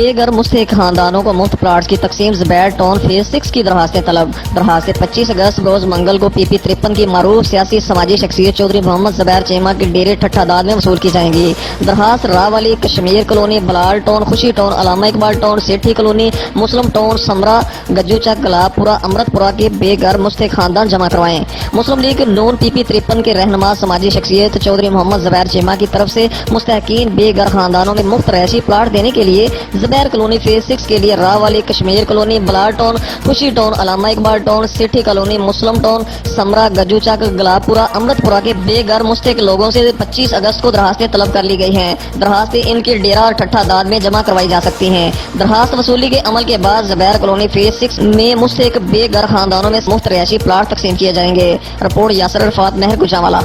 بے گھر مستحق خاندانوں کو مفت پلاٹس کی تقسیم زبیر ٹاؤن فیز 6 کی درخواستیں طلب۔ درخواستیں 25 اگست روز منگل کو پی پی 53 کی معروف سیاسی سماجی شخصیت چودھری محمد زبیر چیمہ کے ڈیرے ٹھٹھا داد میں وصول کی جائیں گی۔ درخواست راہ والی کشمیر کالونی، بلال ٹاؤن، خوشی ٹاؤن، علامہ اقبال ٹاؤن، سیٹھی کالونی، مسلم ٹاؤن، سمرا، گجو چک، گلاب پورہ، امرت پورہ کے بے گھر مستحق خاندان جمع کروائیں۔ مسلم لیگ نون پی پی 53 کے رہنما سماجی شخصیت چودھری محمد زبیر چیمہ کی طرف سے مستحقین بے گھر خاندانوں میں مفت رہائشی پلاٹ دینے کے لیے زبیر کالونی فیز 6 کے لیے راہ والی کشمیر کالونی، بلال ٹاؤن، خوشی ٹاؤن، علامہ اقبال ٹاؤن، سیٹھی کالونی، مسلم ٹاؤن، سمرا، گجو چک، گلاب پورہ، امرت پورہ کے بے گھر مستحق لوگوں سے 25 اگست کو درخواستیں طلب کر لی گئی ہیں۔ درخواستیں ان کے ڈیرا اور ٹھٹھا داد میں جمع کروائی جا سکتی ہیں۔ درخواست وصولی کے عمل کے بعد زبیر کالونی فیز 6 میں مستحق بے گھر خاندانوں میں مفت رہائشی پلاٹ تقسیم کیے جائیں گے۔ رپورٹ یاسر عرفات، مہر گجرانوالہ۔